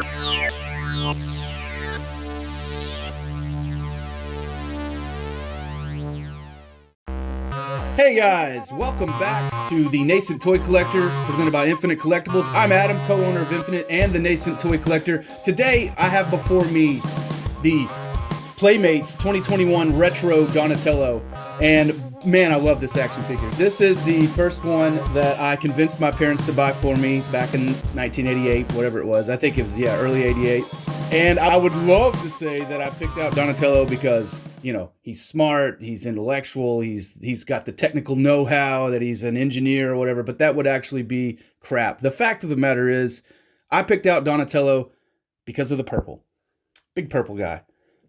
Hey guys, welcome back to the Nascent Toy Collector, presented by Infinite Collectibles. I'm Adam, co-owner of Infinite and the Nascent Toy Collector. Today, I have before me the Playmates 2021 Retro Donatello, and man, I love this action figure. This is the first one that I convinced my parents to buy for me back in 1988, whatever it was. I think it was, early 88. And I would love to say that I picked out Donatello because, you know, he's smart, he's intellectual, he's got the technical know-how, that he's an engineer or whatever, but that would actually be crap. The fact of the matter is, I picked out Donatello because of the purple. Big purple guy.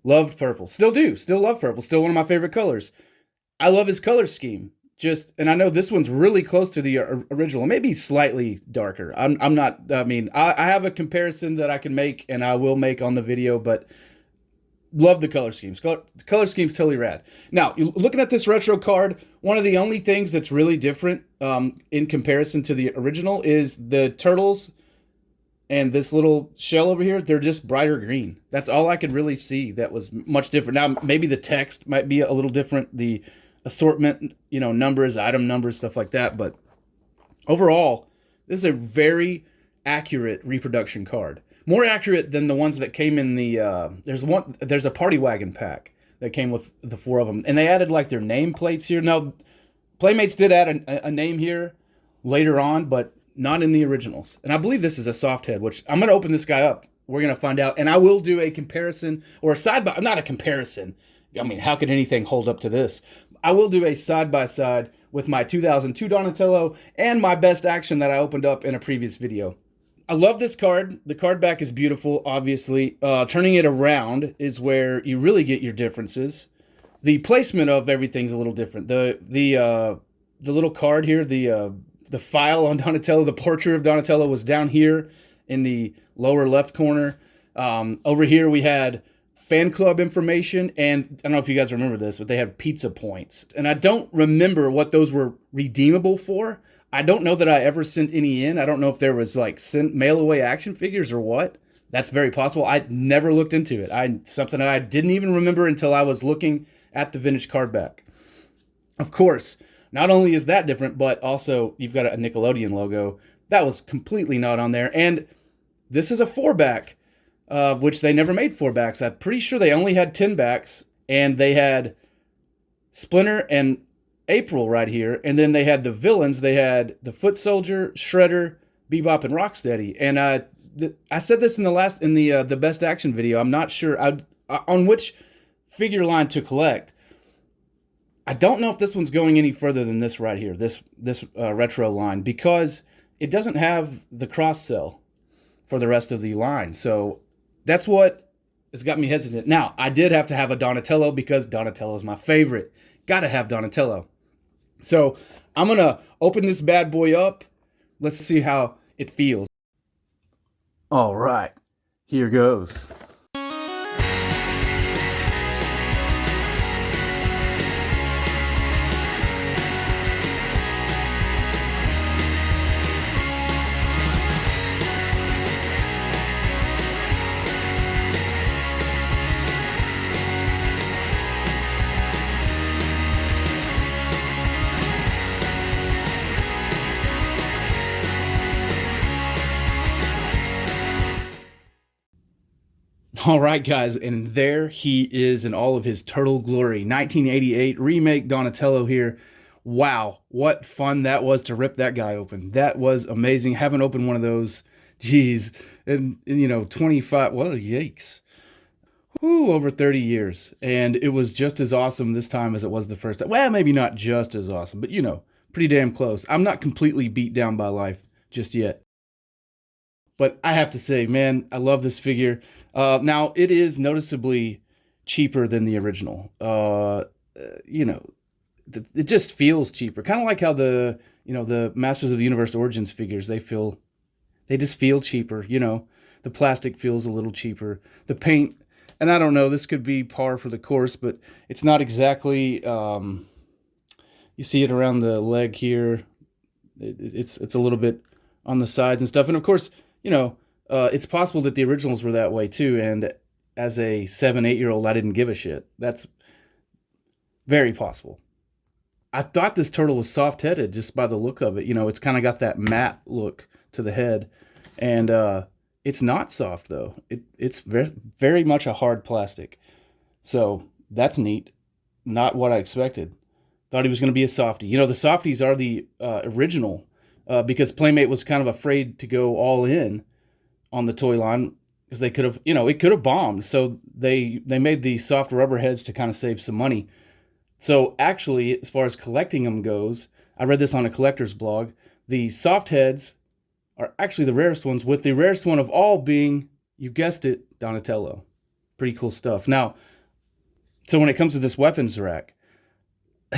Loved purple. Still do. Still love purple. Still one of my favorite colors. I love his color scheme. And I know this one's really close to the original, maybe slightly darker. I have a comparison that I can make and I will make on the video, but love the color schemes. Color scheme's totally rad. Now, looking at this retro card, one of the only things that's really different in comparison to the original is the turtles and this little shell over here. They're just brighter green. That's all I could really see that was much different. Now, maybe the text might be a little different. The assortment, numbers, item numbers, stuff like that. But overall, this is a very accurate reproduction card. More accurate than the ones that came in the, there's a party wagon pack that came with the four of them. And they added like their name plates here. Now, Playmates did add a name here later on, but not in the originals. And I believe this is a soft head, which I'm going to open this guy up. We're going to find out. And I will do a comparison or a side-by, not a comparison. I mean, how could anything hold up to this? I will do a side-by-side with my 2002 Donatello and my best action that I opened up in a previous video. I love this card. The card back is beautiful, obviously. Turning it around is where you really get your differences. The placement of everything's a little different. The little card here, the file on Donatello, the portrait of Donatello was down here in the lower left corner. Over here we had fan club information, and I don't know if you guys remember this, but they had pizza points. And I don't remember what those were redeemable for. I don't know that I ever sent any in. I don't know if there was like mail away action figures or what. That's very possible. I never looked into it. Something I didn't even remember until I was looking at the vintage card back. Of course, not only is that different, but also you've got a Nickelodeon logo. That was completely not on there. And this is a 4-back, which they never made 4-backs. I'm pretty sure they only had 10-backs, and they had Splinter and April right here, and then they had the villains. They had the Foot Soldier, Shredder, Bebop, and Rocksteady. And I said this in the best action video. I'm not sure on which figure line to collect. I don't know if this one's going any further than this right here, this retro line, because it doesn't have the cross sell for the rest of the line. So that's what has got me hesitant. Now, I did have to have a Donatello because Donatello is my favorite. Gotta have Donatello. So I'm going to open this bad boy up. Let's see how it feels. All right, here goes. All right, guys, and there he is in all of his turtle glory. 1988 remake Donatello here. Wow, what fun that was to rip that guy open. That was amazing. Haven't opened one of those, geez, in 25, well, yikes. Whew, over 30 years. And it was just as awesome this time as it was the first time. Well, maybe not just as awesome, but pretty damn close. I'm not completely beat down by life just yet. But I have to say, man, I love this figure. Now, it is noticeably cheaper than the original. It just feels cheaper. Kind of like how the Masters of the Universe Origins figures, they just feel cheaper. The plastic feels a little cheaper. The paint, and I don't know, this could be par for the course, but it's not exactly, you see it around the leg here. It's a little bit on the sides and stuff. And of course, It's possible that the originals were that way too, and as a 7, 8-year-old, I didn't give a shit. That's very possible. I thought this turtle was soft-headed just by the look of it. You know, it's kind of got that matte look to the head, and it's not soft though. It's very, very much a hard plastic. So that's neat. Not what I expected. Thought he was going to be a softie. You know, the softies are the original because Playmate was kind of afraid to go all in on the toy line because they could have, you know, it could have bombed. So they made the soft rubber heads to kind of save some money. So actually, as far as collecting them goes, I read this on a collector's blog. The soft heads are actually the rarest ones, with the rarest one of all being, you guessed it, Donatello. Pretty cool stuff. Now, so when it comes to this weapons rack,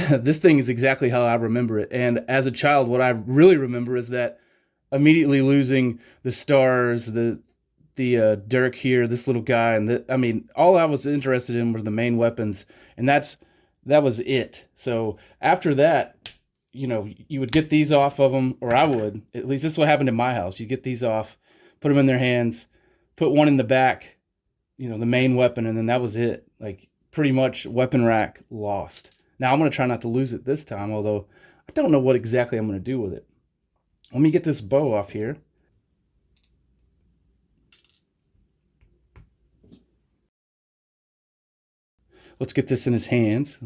this thing is exactly how I remember it. And as a child, what I really remember is that immediately losing the stars, the Dirk here, this little guy, and I mean, all I was interested in were the main weapons, and that was it. So after that, you know, you would get these off of them, or I would. At least this is what happened in my house. You get these off, put them in their hands, put one in the back, you know, the main weapon, and then that was it. Like, pretty much weapon rack lost. Now, I'm going to try not to lose it this time, although I don't know what exactly I'm going to do with it. Let me get this bow off here. Let's get this in his hands.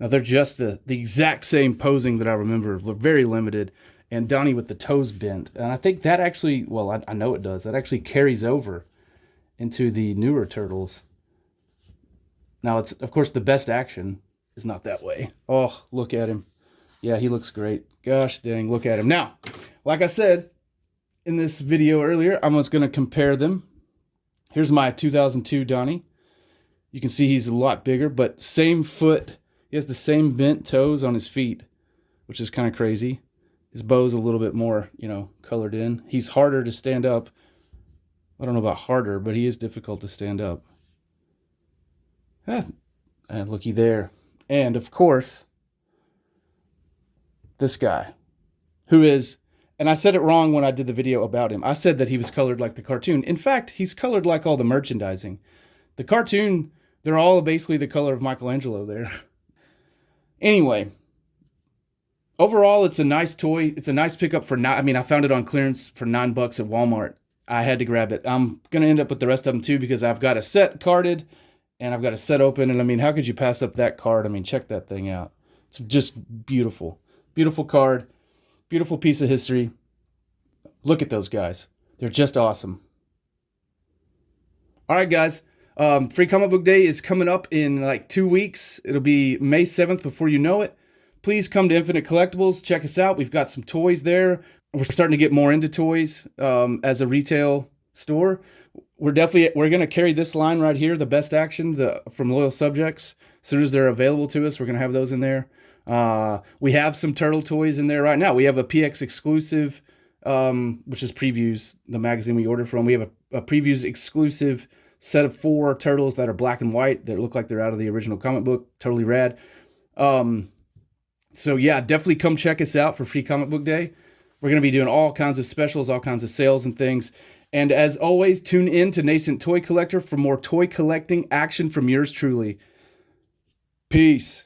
Now, they're just the exact same posing that I remember. They're very limited. And Donnie with the toes bent. And I think that actually, well, I know it does. That actually carries over into the newer Turtles. Now, it's, of course, the best action is not that way. Oh, look at him. Yeah, he looks great. Gosh dang, look at him. Now, like I said in this video earlier, I'm just going to compare them. Here's my 2002 Donnie. You can see he's a lot bigger, but same foot. He has the same bent toes on his feet, which is kind of crazy. His bow's a little bit more, you know, colored in. He's harder to stand up. I don't know about harder, but he is difficult to stand up. And looky there. And, of course, this guy, who is, and I said it wrong when I did the video about him. I said that he was colored like the cartoon. In fact, he's colored like all the merchandising. The cartoon, they're all basically the color of Michelangelo there. Anyway, overall, it's a nice toy. It's a nice pickup for I mean, I found it on clearance for $9 at Walmart. I had to grab it. I'm going to end up with the rest of them too because I've got a set carded and I've got a set open. And I mean, how could you pass up that card? I mean, check that thing out. It's just beautiful. Beautiful card. Beautiful piece of history. Look at those guys. They're just awesome. All right, guys. Free Comic Book Day is coming up in like 2 weeks. It'll be May 7th before you know it. Please come to Infinite Collectibles. Check us out. We've got some toys there. We're starting to get more into toys as a retail store. We're going to carry this line right here, the best action from Loyal Subjects. As soon as they're available to us, we're going to have those in there. We have some turtle toys in there right now. We have a PX exclusive, which is Previews, the magazine we ordered from. We have a Previews exclusive set of 4 turtles that are black and white that look like they're out of the original comic book. Totally rad. So yeah, definitely come check us out for Free Comic Book Day. We're going to be doing all kinds of specials, all kinds of sales and things. And as always, tune in to Nascent Toy Collector for more toy collecting action from yours truly. Peace.